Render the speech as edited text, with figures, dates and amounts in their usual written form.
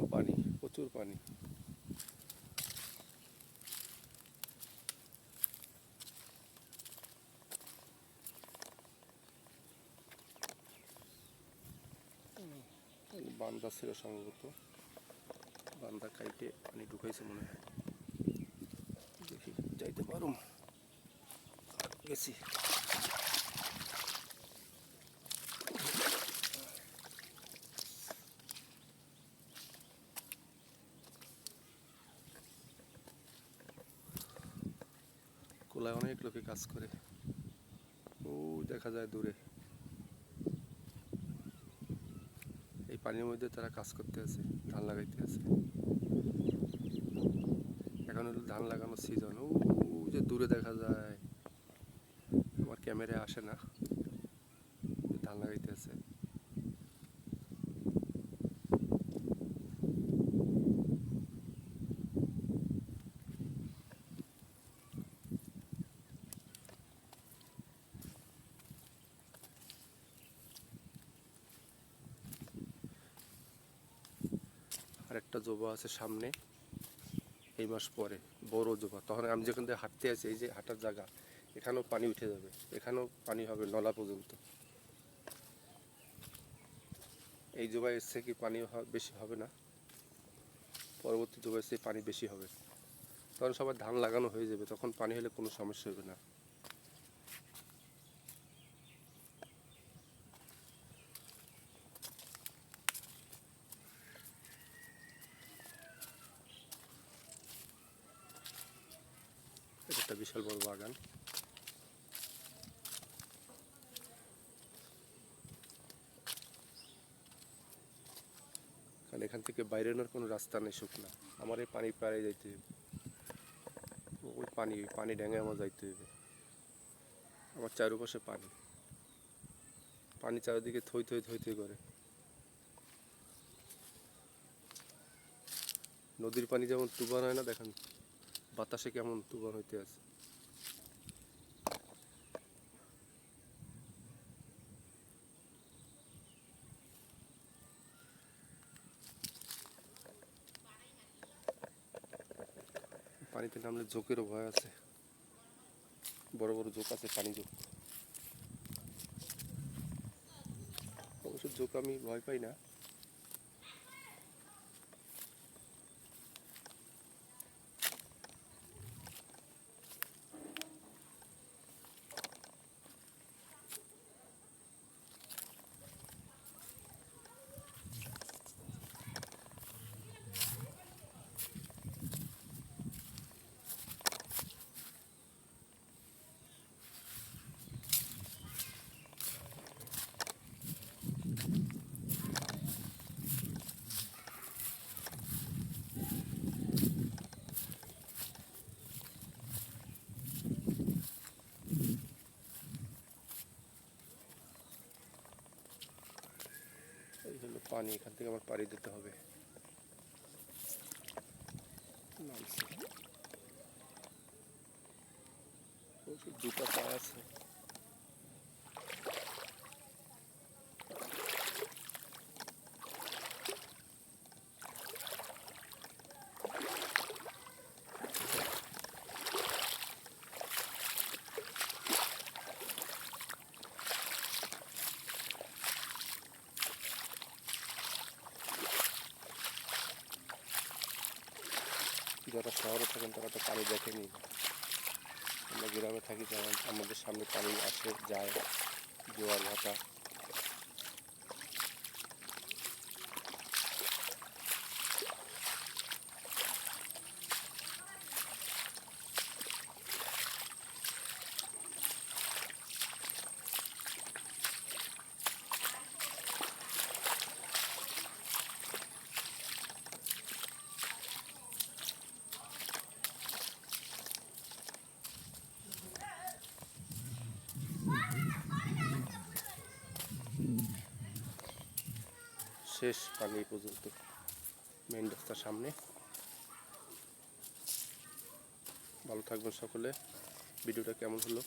এখনো পানি, প্রচুর পানি। বান্দা ছিল সম্ভবত, বান্দা কাইটে পানি ঢুকাইছে মনে হয়। দেখি যাইতে পারুম, গেছি। কোলায় অনেক লোকে কাজ করে, ও দেখা যায় দূরে। এই পানির মধ্যে তারা কাজ করতে আছে, ধান লাগাইতে আছে। এখন হলো ধান লাগানোর সিজন। ও যে দূরে দেখা যায়, আমার ক্যামেরায় আসে না, ধান লাগাইতে আছে। আরেকটা জোবা আছে সামনে, এই মাস পরে বড় জোবা। তখন আমি যেখান থেকে হাঁটতে আছি, এই যে হাঁটার জায়গা, এখানেও পানি উঠে যাবে, এখানেও পানি হবে নলা পর্যন্ত। এই জোবায় এসছে কি পানি বেশি হবে না, পরবর্তী জোবায় এসে পানি বেশি হবে। তখন সবার ধান লাগানো হয়ে যাবে, তখন পানি হলে কোনো সমস্যা হবে না। এটা একটা বিশাল বড় বাগান। কারণ এখান থেকে বাইরের কোনো রাস্তা নেই শুকনা, আমার এই পানি পাড়ে যাইতে হবে। ওই পানি ড্যাঙে আমার যাইতে হবে। আমার চারপাশে পানি, পানি চারিদিকে থই থই থই থই করে। নদীর পানি যেমন তুফান হয় না, দেখেন বাতাসে কেমন তুফান হইতে আছে। পানিতে নামলে ঝোঁকেরও ভয় আছে, বড় বড় ঝোঁক আছে, পানি ঝোঁক। অবশ্য ঝোঁক আমি ভয় পাই না। এই হলো পানি, এখান থেকে আমার পাড়ি দিতে হবে। জুতা পা আছে। যারা শহরে থাকেন তারা তো পানি দেখেনি, আমরা গ্রামে থাকি, যেমন আমাদের সামনে পানি আসে যায়, জোয়ার ভাটা। শেষ পানি পর্যন্ত, মেইন রাস্তার সামনে। ভালো থাকবেন সকলে। ভিডিওটা কেমন হলো